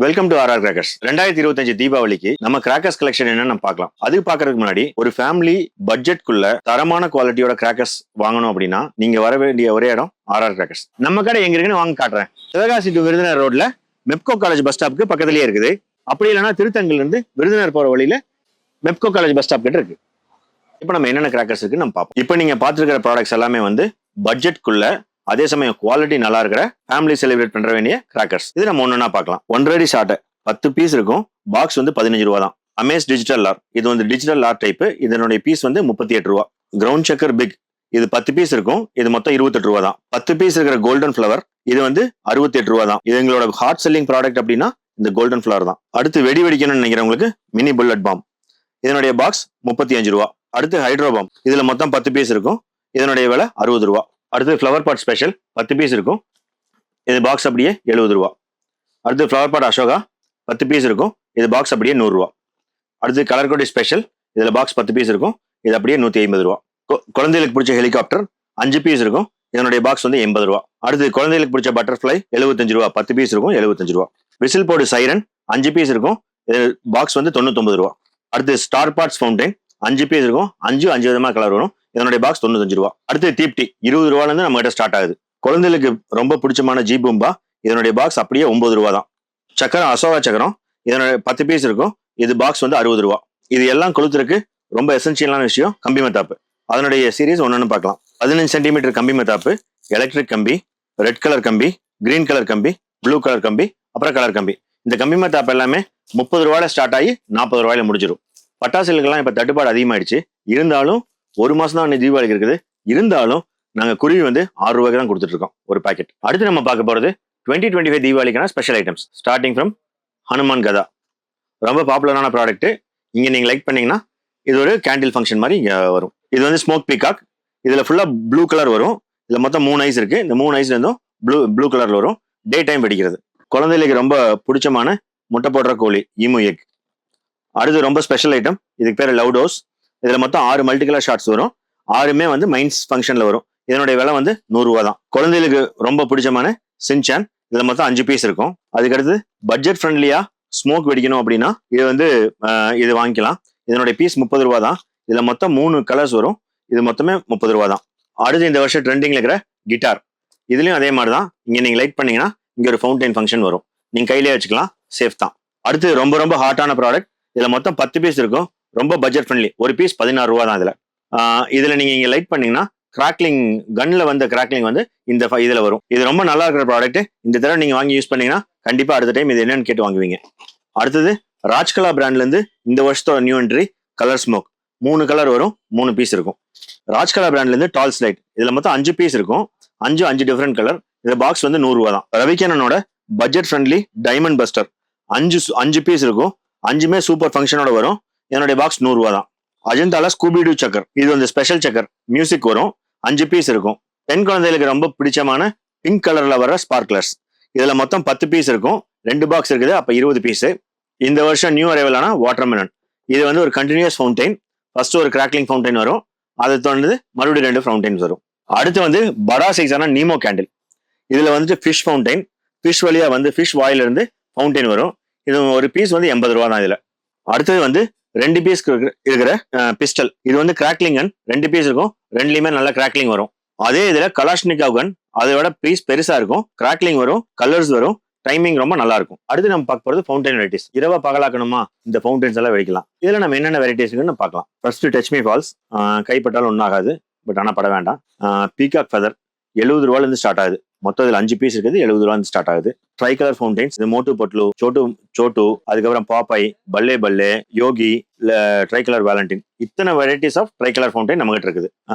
Welcome to RR crackers. 2025 தீபாவளிக்கு நம்ம crackers collection என்னன்னு நம்ம பார்க்கலாம். அதுக்கு பார்க்கறதுக்கு முன்னாடி ஒரு ஃபேமிலி பட்ஜெட்குள்ள தரமான குவாலிட்டியோட கிராக்கர்ஸ் வாங்கணும் அப்படின்னா நீங்க வர வேண்டிய ஒரே இடம் ஆர்ஆர் கிராக்கர்ஸ். நம்ம கடை எங்க இருக்குன்னு வாங்க காட்டுறேன். சிவகாசி டு விருதுநகர் ரோட்ல மெப்கோ காலேஜ் பஸ் ஸ்டாப்க்கு பக்கத்துலயே இருக்குது. அப்படி இல்லைன்னா திருத்தங்கல் இருந்து விருதுநகர் போற வழியில மெப்கோ காலேஜ் பஸ் ஸ்டாப் கிட்ட இருக்கு. இப்போ நம்ம என்னென்ன கிராக்கர்ஸ் இருக்குன்னு நம்ம பார்ப்போம். இப்போ நீங்க பார்த்துருக்கிற ப்ராடக்ட்ஸ் எல்லாமே வந்து பட்ஜெட்குள்ள அதே சமயம் குவாலிட்டி நல்லா இருக்கிற ஃபேமிலி செலிப்ரேட் பண்ற வேண்டிய கிராக்கர்ஸ். இது நம்ம ஒன்னொன்னா பார்க்கலாம். 1.5 அடி ஷார்ட் 10 பீஸ் இருக்கும். பாக்ஸ் வந்து 15 ரூபா தான். அமேஸ் டிஜிட்டல் ஆர், இது வந்து டிஜிட்டல் ஆர் டைப். இதனுடைய பீஸ் வந்து 38 ரூபா. கிரவுண்ட் செக்கர் பிக், இது 10 பீஸ் இருக்கும். இது மொத்தம் 28 ரூபா தான். 10 பீஸ் இருக்கிற கோல்டன் ஃபிளவர், இது வந்து 68 ரூபா தான். இது எங்களோட ஹாட் செல்லிங் ப்ராடக்ட் அப்படின்னா இந்த கோல்டன் ஃபிளவர் தான். அடுத்து வெடி வெடிக்கணும்னு நினைக்கிறவங்களுக்கு மினி புல்லட் பாம், இதனுடைய பாக்ஸ் 35 ரூபா. அடுத்து ஹைட்ரோ பாம், இதுல மொத்தம் 10 பீஸ் இருக்கும். இதனுடைய விலை 60 ரூபா. அடுத்து ஃப்ளவர் பாட் ஸ்பெஷல் 10 பீஸ் இருக்கும். இது பாக்ஸ் அப்படியே 70 ரூபா. அடுத்து ஃப்ளவர் பாட் அசோகா 10 பீஸ் இருக்கும். இது பாக்ஸ் அப்படியே 100 ரூபா. அடுத்து கலர் கோடி ஸ்பெஷல், இதுல பாக்ஸ் 10 பீஸ் இருக்கும். இது அப்படியே 150 ரூபா. குழந்தைகளுக்கு பிடிச்ச ஹெலிகாப்டர் 5 பீஸ் இருக்கும். இதனுடைய பாக்ஸ் வந்து 80 ரூபா. அடுத்து குழந்தைகளுக்கு பிடிச்ச பட்டர்ஃபிளை 75 ரூபா. 10 பீஸ் இருக்கும், 75 ரூபா. விசில் போர்டு சைரன் 5 பீஸ் இருக்கும். பாக்ஸ் வந்து 99 ரூபா. அடுத்து ஸ்டார் பார்ட்ஸ் ஃபவுண்டைன் 5 பீஸ் இருக்கும். 5 விதமா கலர் வரும். இதனுடைய பாக்ஸ் 95 ரூபா. அடுத்து தீப்டி 20 ரூபால இருந்து நம்ம கிட்ட ஸ்டார்ட் ஆகுது. குழந்தைகளுக்கு ரொம்ப பிடிச்சமான ஜி பூம்பா, இதனுடைய பாக்ஸ் அப்படியே 9 ரூபா தான். சக்கரம் அசோகா சக்கரம், இதனுடைய 10 பீஸ் இருக்கும். இது பாக்ஸ் வந்து 60 ரூபா. இது எல்லாம் கொளுத்துறதுக்கு ரொம்ப எசென்சியலான விஷயம் கம்பி மத்தாப்பு. அதனுடைய சீரீஸ் ஒன்னு பார்க்கலாம். 15 சென்டிமீட்டர் கம்பி மத்தாப்பு, எலக்ட்ரிக் கம்பி, ரெட் கலர் கம்பி, கிரீன் கலர் கம்பி, ப்ளூ கலர் கம்பி, அப்புறம் கலர் கம்பி. இந்த கம்பி மத்தாப்பு எல்லாமே 30 ரூபாயில ஸ்டார்ட் ஆகி 40 ரூபாயில முடிஞ்சிடும். பட்டாசுகளுக்கெல்லாம் இப்ப தட்டுப்பாடு அதிகமாயிடுச்சு. இருந்தாலும் ஒரு மாசம் தான் தீபாவளிக்கு இருக்குது. இருந்தாலும் நாங்க குருவி வந்து 6 ரூபாய்க்கு தான் கொடுத்துட்டு இருக்கோம் ஒரு பாக்கெட். அடுத்து நம்ம பார்க்க போறது 2025 தீபாவளிக்கான special items. Starting from Hanuman கதா, ரொம்ப பாப்புலரான ப்ராடக்ட். இங்க நீங்க லைக் பண்ணீங்கன்னா இது ஒரு கேண்டில் ஃபங்க்ஷன் மாதிரி இங்க வரும். இது வந்து ஸ்மோக் பீகாக். இதுல ஃபுல்லா ப்ளூ கலர் வரும். இதுல மொத்தம் 3 ஐஸ் இருக்கு. இந்த 3 ஐஸ்ல இருந்தும் ப்ளூ கலர்ல வரும். டே டைம் வெடிக்கிறது. குழந்தைகளுக்கு ரொம்ப பிடிச்சமான முட்டை போடுற கோழி ஈமு எக். அடுத்து ரொம்ப ஸ்பெஷல் ஐட்டம், இதுக்கு பேர் லவ் டோஸ். இதுல மொத்தம் 6 மல்டி கலர் ஷார்ட்ஸ் வரும். 6மே வந்து மைன்ஸ் ஃபங்க்ஷன்ல வரும். இதனுடைய விலை வந்து 100 ரூபா தான். குழந்தைகளுக்கு ரொம்ப பிடிச்சமான சின்சான், இதுல மொத்தம் 5 பீஸ் இருக்கும். அதுக்கடுத்து பட்ஜெட் ஃப்ரெண்ட்லியா ஸ்மோக் வெடிக்கணும் அப்படின்னா இது வந்து இது வாங்கிக்கலாம். இதனுடைய பீஸ் 30 ரூபா தான். இதுல மொத்தம் 3 கலர்ஸ் வரும். இது மொத்தமே 30 ரூபா தான். அடுத்து இந்த வருஷம் ட்ரெண்டிங்ல இருக்கிற கிட்டார், இதுலயும் அதே மாதிரி தான். இங்க நீங்க லைட் பண்ணீங்கன்னா இங்க ஒரு ஃபவுண்டைன் ஃபங்க்ஷன் வரும். நீங்க கையிலேயே வச்சுக்கலாம், சேஃப் தான். அடுத்து ரொம்ப ரொம்ப ஹாட்டான ப்ராடக்ட், இதுல மொத்தம் 10 பீஸ் இருக்கும். ரொம்ப பட்ஜெட் ஃப்ரெண்ட்லி. ஒரு பீஸ் 16 ரூபா தான். இதுல நீங்க இங்க லைட் பண்ணீங்கன்னா கிராக்லிங் கன்ல வந்த கிராக்லிங் வந்து இந்த இதுல வரும். இது ரொம்ப நல்லா இருக்கிற ப்ராடக்ட். இந்த தடவை நீங்க வாங்கி யூஸ் பண்ணீங்கன்னா கண்டிப்பா அடுத்த டைம் இது என்னன்னு கேட்டு வாங்குவீங்க. அடுத்தது ராஜ்கலா பிராண்ட்ல இருந்து இந்த வருஷத்தோட new entry colour smoke. 3 colour வரும், 3 பீஸ் இருக்கும். ராஜ்கலா பிராண்ட்ல இருந்து டால்ஸ் லைட், இதுல மொத்தம் 5 பீஸ் இருக்கும். 5 டிஃபரெண்ட் கலர். இந்த பாக்ஸ் வந்து 100 ரூபா தான். ரவிகேனனோட budget friendly diamond buster 5 piece இருக்கும். 5மே சூப்பர் ஃபங்க்ஷனோட வரும். என்னுடைய பாக்ஸ் 100 ரூபா தான். அஜந்தால ஸ்கூபிடூ சக்கர், இது வந்து ஸ்பெஷல் சக்கர், மியூசிக் வரும். 5 பீஸ் இருக்கும். பெண் குழந்தைகளுக்கு ரொம்ப பிடிச்சமான பிங்க் கலர்ல வர ஸ்பார்க்லர்ஸ். இதுல மொத்தம் 10 பீஸ் இருக்கும். 2 பாக்ஸ் இருக்குது, அப்ப 20 பீஸ். இந்த வருஷம் நியூ அரைவலான வாட்டர்மெலன், இது வந்து ஒரு கண்டினியூஸ் ஃபவுண்டைன். ஃபர்ஸ்ட் ஒரு கிராக்லிங் ஃபவுண்டைன் வரும். அதை தொடர்ந்து மறுபடியும் 2 ஃபவுண்டைன்ஸ் வரும். அடுத்து வந்து படா சைஸான நீமோ கேண்டில். இதுல வந்துட்டு ஃபிஷ் ஃபவுண்டைன், ஃபிஷ் வழியா வந்து ஃபிஷ் வாயில இருந்து ஃபவுண்டைன் வரும். இது ஒரு பீஸ் வந்து 80 ரூபா தான். இதுல அடுத்தது வந்து 2 பீஸ் இருக்கிற பிஸ்டல், இது வந்து கிராக்லிங் கன். 2 பீஸ் இருக்கும். 2லயுமே நல்ல கிராக்லிங் வரும். அதே இதுல கலாஷ்னிகாவ் கன், அதோட பீஸ் பெருசா இருக்கும். கிராக்லிங் வரும், கலர்ஸ் வரும், டைமிங் ரொம்ப நல்லா இருக்கும். அடுத்து நம்ம பார்க்க போறது ஃபவுண்டைன் வெரைட்டிஸ். இரவா பகலாக்கணுமா இந்த ஃபவுண்டைன்ஸ் எல்லாம் வெடிக்கலாம். இதுல நம்ம என்னென்ன வெரைட்டிஸ் பார்க்கலாம். ஃபர்ஸ்ட் டச் மீ ஃபால்ஸ், கைப்பட்டாலும் ஒன்றும் ஆகாது, பட் ஆனா பட வேண்டாம். பீகாக் ஃபெதர் 70 ரூபாயில இருந்து ஸ்டார்ட் ஆகுது. மொத்தம் இதுல 5 பீஸ் இருக்குது. 70 ரூபா ஸ்டார்ட் ஆகுது. ட்ரை கலர் ஃபவுண்டைன்ஸ், இது மோட்டு பொட்லு, சோட்டு, அதுக்கப்புறம் பாப்பாய், பல்லே பல்லே, யோகி, ட்ரை கலர் வேலண்டின். இத்தனை varieties of tri colour fountain நம்ம கிட்ட இருக்குது.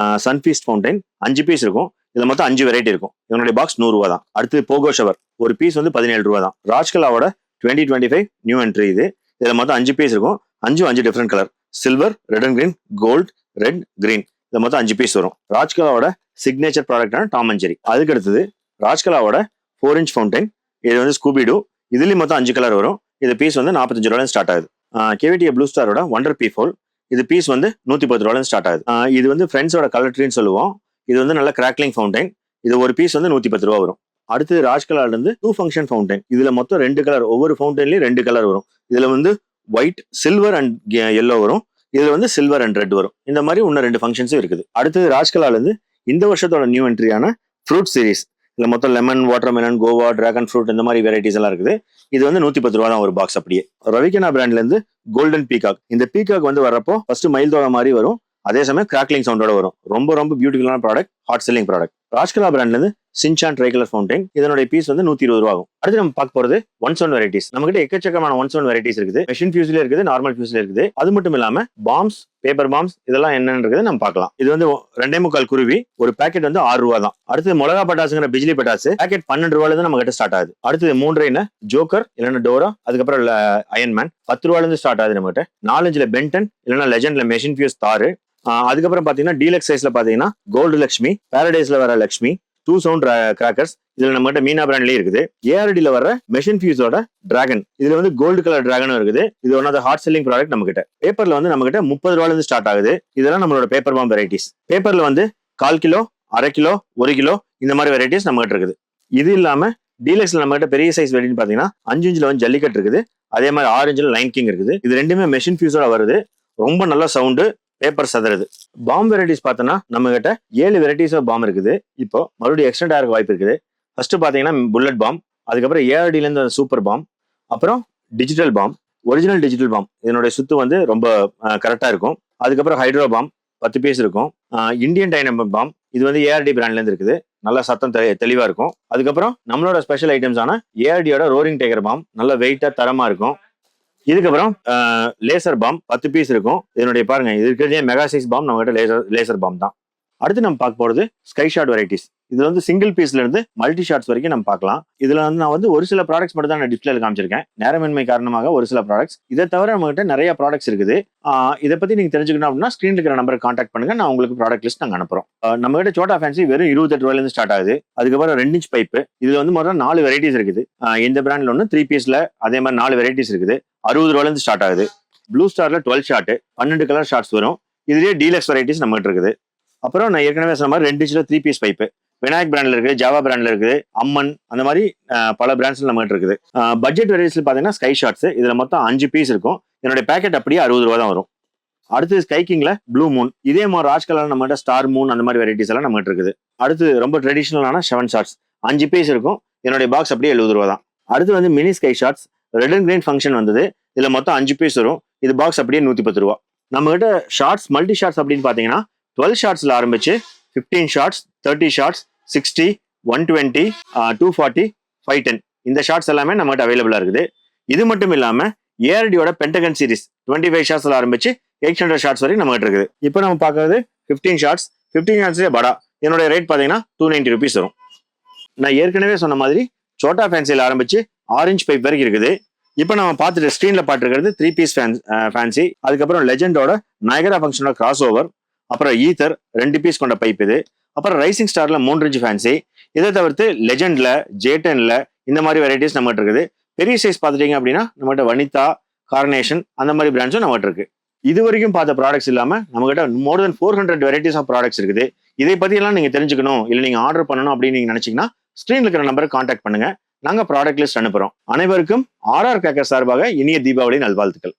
சன்ஃபீஸ்ட் ஃபவுண்டைன் 5 பீஸ் இருக்கும். இதுல மொத்தம் 5 வெரைட்டி இருக்கும். இதனுடைய பாக்ஸ் 100 ரூபா தான். அடுத்து போகோ ஷவர், ஒரு பீஸ் வந்து 17 ரூபா தான். ராஜ்கலாவோட 2025 நியூ என்ட்ரி இது. இதுல மொத்தம் 5 பீஸ் இருக்கும். 5 different colour, silver, red and green, gold, red, green. இதுல மொத்தம் 5 பீஸ் வரும். ராஜ்கலாவோட சிக்னேச்சர் ப்ராடக்டான டாம் அண்ட் ஜெரி. அதுக்கு அடுத்தது ராஜ்கலாவோட 4 இன்ச் ஃபவுண்டைன், இது வந்து ஸ்கூபிடூ. இதுலயும் மொத்தம் 5 கலர் வரும். இது பீஸ் வந்து 45 ரூபாய் ஸ்டார்ட் ஆகுது. கேவிடிஏ ப்ளூ ஸ்டாரோட வண்டர் பி ஃபோல், இது பீஸ் வந்து 110 ரூபாய் ஸ்டார்ட் ஆகுது. இது வந்து ஃப்ரெண்ட்ஸோட கலர் ட்ரீன்னு சொல்லுவோம். இது வந்து நல்ல கிராக்லிங் ஃபவுண்டைன். இது ஒரு பீஸ் வந்து 110 ரூபா வரும். அடுத்து ராஜ்கலால இருந்து 2 ஃபங்க்ஷன் ஃபவுண்டைன். இதுல மொத்தம் 2 கலர், ஒவ்வொரு ஃபவுண்டைன்லயும் 2 கலர் வரும். இதுல வந்து ஒயிட், சில்வர் அண்ட் எல்லோ வரும். இதுல வந்து சில்வர் அண்ட் ரெட் வரும். இந்த மாதிரி இன்னும் 2 ஃபங்க்ஷன்ஸும் இருக்குது. அடுத்தது ராஜ்கலால இருந்து இந்த வருஷத்தோட நியூ என்ட்ரியான ஃப்ரூட் சீரிஸ். இதுல மொத்தம் lemon, watermelon, Goa, dragon fruit இந்த மாதிரி வெரைட்டிஸ் எல்லாம் இருக்குது. இது வந்து 110 ரூபா தான் ஒரு பாக்ஸ். அப்படியே ரவிகனா பிராண்ட்ல இருந்து கோல்டன் பீகாக். இந்த பீகாக் வந்து வரப்போ ஃபர்ஸ்ட் மயில் தோகை மாதிரி வரும், அதே சமயம் கிராக்லிங் சவுண்டோட வரும். ரொம்ப ரொம்ப பியூட்டிஃபுல்லான product, hot selling product. Rajkala பிராண்ட்ல இருந்து சின்சான் ட்ரை கலர் ஃபவுண்டைன். இதனுடைய பீஸ் வந்து 120 ரூபா ஆகும். அடுத்து நம்ம பார்க்க போறது 1-on-1 வெரைட்டிஸ். நம்ம கிட்ட எக்கச்சக்கமான 1-on-1 வெரைட்டிஸ் இருக்குது. மெஷின் ஃபியூஸ்ல இருக்குது, நார்மல் ஃபியூஸ்ல இருக்குது. அது மட்டும் இல்லாம பாம்ஸ், பேப்பர் பாம்ஸ் இதெல்லாம் என்னன்றது நம்ம பார்க்கலாம். இது வந்து 2.25 குருவி, ஒரு பேக்கெட் வந்து 6 ரூபா தான். அடுத்து மிளகா பட்டாசுங்கிற பிஜிலி பட்டாசு பேக்கெட் 12 ரூபாயில இருந்து நம்ம கிட்ட ஸ்டார்ட் ஆகுது. அடுத்து 3 ஜோக்கர் இல்லைன்னா டோரா, அதுக்கப்புறம் அயன்மேன் 10 ரூபாயில இருந்து ஸ்டார்ட் ஆகுது நம்ம கிட்ட. 4-5 பென்டன் இல்லைன்னா லெஜண்ட்ல மெஷின் ஃபியூஸ் தாரு. அதுக்கப்புறம் பாத்தீங்கன்னா டீலக்ஸ் சைஸ்ல பாத்தீங்கன்னா கோல்டு லட்சுமி, பாரடைஸ்ல வர லட்சுமி, 2 சவுண்ட் கிராக்கர்ஸ். இதுல நம்ம கிட்ட மீனா பிராண்ட்லயே இருக்குது. ஏஆர்டில வர மெஷின் ஃபியூஸோட டிராகன். இதுல வந்து கோல்டு கலர் டிராகனும் இருக்குது. இது one of the hot selling product நம்ம கிட்ட. பேப்பர்ல வந்து நம்ம கிட்ட 30 ரூபாயில இருந்து ஸ்டார்ட் ஆகுது. இதெல்லாம் நம்மளோட பேப்பர் பாம் வெரைட்டிஸ். பேப்பர்ல வந்து 1/4 கிலோ, 1/2 கிலோ, 1 கிலோ இந்த மாதிரி வெரைட்டிஸ் நம்ம கிட்ட இருக்குது. இது இல்லாம டீலக்ஸ்ல நம்ம கிட்ட பெரிய சைஸ் வெரைட்டி பாத்தீங்கன்னா 5 இன்ச்ல வந்து ஜல்லிக்கட்டு இருக்குது. அதே மாதிரி 6 இன்ச்ல லைன் கிங் இருக்குது. இது ரெண்டுமே மெஷின் ஃபியூஸோட வருது. ரொம்ப நல்ல சவுண்டு, பேப்பர் சதுறது. பாம் வெரைட்டிஸ் பார்த்தோன்னா நம்ம கிட்ட 7 வெரைட்டிஸ் ஆஃப் பாம் இருக்குது. இப்போ மறுபடியும் எக்ஸ்டெண்ட் ஆக வாய்ப்பு இருக்குது. ஃபர்ஸ்ட் பாத்தீங்கன்னா புல்லட் பாம், அதுக்கப்புறம் ஏஆர்டில இருந்து சூப்பர் பாம், அப்புறம் digital bomb, original digital bomb. இதனுடைய சுத்து வந்து ரொம்ப கரெக்டா இருக்கும். அதுக்கப்புறம் ஹைட்ரோ பாம் 10 பீஸ் இருக்கும். இந்தியன் டைனமிக் பாம், இது வந்து ஏஆர்டி பிராண்ட்ல இருந்து இருக்குது. நல்லா சத்தம் தெளிவா இருக்கும். அதுக்கப்புறம் நம்மளோட ஸ்பெஷல் ஐட்டம்ஸ் ஆன ஏஆர்டியோட ரோரிங் டைகர் பாம், நல்ல வெயிட்டா தரமா இருக்கும். இதுக்கப்புறம் லேசர் பாம் 10 பீஸ் இருக்கும். இதனுடைய பாருங்க, இது இருக்கிறதே மெகா சைஸ் பாம் நம்ம கிட்ட லேசர் பாம் தான். அடுத்து நம்ம பார்க்க போறது ஸ்கை ஷாட் வெரைட்டிஸ். இதுல வந்து சிங்கிள் பீஸ்ல இருந்து மல்டி ஷாட்ஸ் வரைக்கும் நம்ம பார்க்கலாம். இதுல வந்து நான் வந்து ஒரு சில ப்ராடக்ட்ஸ் மட்டும் தான் நான் டிஸ்பிளேல காமிச்சிருக்கேன். நேரமின்மை காரணமாக ஒரு சில ப்ராடக்ட்ஸ். இதை தவிர நம்ம கிட்ட நிறைய ப்ராடக்ட்ஸ் இருக்குது. இதை பத்தி நீங்க தெரிஞ்சுக்கணும் அப்படின்னா ஸ்கிரீன்ல இருக்கிற நம்பரை கான்டாக்ட் பண்ணுங்க. நான் உங்களுக்கு ப்ராடக்ட் லிஸ்ட் நாங்க அனுப்புறோம். நம்ம கிட்ட சோட்டா ஃபேன்சி வெறும் 28 ரூபாயில இருந்து ஸ்டார்ட் ஆகுது. அதுக்கப்புறம் 2 இன்ச் பைப்பு. இதுல வந்து மொத்தம் 4 வெரைட்டிஸ் இருக்குது. இந்த பிராண்ட்ல ஒன்று 3 பீஸ்ல அதே மாதிரி 4 வெரைட்டிஸ் இருக்குது. 60 ரூபாயில இருந்து ஸ்டார்ட் ஆகுது. ப்ளூ ஸ்டார்ல 12 ஷாட், 12 கலர் ஷாட்ஸ் வரும். இதுலயே டீலக்ஸ் வெரைட்டிஸ் நம்ம கிட்ட இருக்குது. அப்புறம் நான் ஏற்கனவே சொன்ன மாதிரி 2 இன்ச்ல 3 பீஸ் பைப்பு விநாயக் பிராண்ட்ல இருக்குது, ஜாவா பிராண்ட்ல இருக்குது, அம்மன், அந்த மாதிரி பல பிராண்ட்ஸ்ல நம்ம கிட்ட இருக்குது. பட்ஜெட் வெரைட்டிஸ்ல பாத்தீங்கன்னா ஸ்கை ஷாட்ஸ். இதுல மொத்தம் 5 பீஸ் இருக்கும். என்னோட பேக்கெட் அப்படியே 60 ரூபா தான் வரும். அடுத்து ஸ்கை கிங்ல ப்ளூ மூன், இதே மாதிரி ராஜ் கலர் நம்ம கிட்ட ஸ்டார் மூன் அந்த மாதிரி வெரைட்டிஸ் எல்லாம் நம்ம கிட்ட இருக்குது. அடுத்து ரொம்ப ட்ரெடிஷனலான 7 ஷாட்ஸ் 5 பீஸ் இருக்கும். என்னுடைய பாக்ஸ் அப்படியே 70 ரூபா தான். அடுத்து வந்து mini sky shots red and green function வந்தது. இதுல மொத்தம் 5 பீஸ் வரும். இது பாக்ஸ் அப்படியே 110 ரூபா. நம்ம கிட்ட ஷார்ட்ஸ் மல்டி ஷார்ட்ஸ் அப்படின்னு பாத்தீங்கன்னா 12 ஷார்ட்ஸ்ல ஆரம்பிச்சு 15 ஷார்ட்ஸ், 30 ஷார்ட்ஸ், 60, 120, 240, 510 இந்த ஷார்ட்ஸ் எல்லாமே நம்ம கிட்ட அவைலபிளா இருக்குது. இது மட்டும் இல்லாம ஏஆர்டியோட பென்டகன் சீரிஸ் 25 ஷார்ட்ஸ்ல ஆரம்பிச்சு 800 ஷார்ட்ஸ் வரைக்கும் நம்ம கிட்ட இருக்குது. இப்போ நம்ம பார்க்கறது 15 ஷார்ட்ஸ். 15 ஷார்ட்ஸ்லேயே படா. என்னோட ரேட் பாத்தீங்கன்னா 290 ருபீஸ் வரும். நான் ஏற்கனவே சொன்ன மாதிரி சோட்டா ஃபேன்சியில் ஆரம்பிச்சு 6 இன்ச் பைப் வரைக்கும் இருக்குது. இப்போ நம்ம பார்த்துட்டு ஸ்க்ரீன்ல பார்த்துருக்கிறது 3 பீஸ் ஃபேன்சி. அதுக்கப்புறம் லெஜண்டோட நயகரா ஃபங்க்ஷனோட கிராஸ் ஓவர், அப்புறம் ஈத்தர் 2 பீஸ் கொண்ட பைப் இது. அப்புறம் ரைசிங் ஸ்டார்ல 3 இன்ச் ஃபேன்சி. இதை தவிர்த்து லெஜண்ட்ல, ஜேட்டன்ல இந்த மாதிரி வெரைட்டிஸ் நம்மகிட்ட இருக்குது. பெரிய சைஸ் பார்த்துட்டீங்க அப்படின்னா நம்மகிட்ட வனிதா, கார்னேஷன் அந்த மாதிரி பிராண்ட்ஸும் நம்மகிட்ட இருக்கு. இது வரைக்கும் பார்த்த ப்ராடக்ட்ஸ் இல்லாம நம்மகிட்ட மோர் தென் 400 வெரைட்டிஸ் ஆஃப் ப்ராடக்ட்ஸ் இருக்குது. இதை பத்தி எல்லாம் நீங்க தெரிஞ்சுக்கணும், இல்லை நீங்க ஆர்டர் பண்ணணும் அப்படின்னு நீங்க நினைச்சீங்கன்னா ஸ்கிரீன்ல இருக்கிற நம்பரை கான்டாக்ட் பண்ணுங்க. நாங்க ப்ராடக்ட் லிஸ்ட் அனுப்புறோம். அனைவருக்கும் RR கிராக்கர்ஸ் சார்பாக இனிய தீபாவளி நல்வாழ்த்துக்கள்.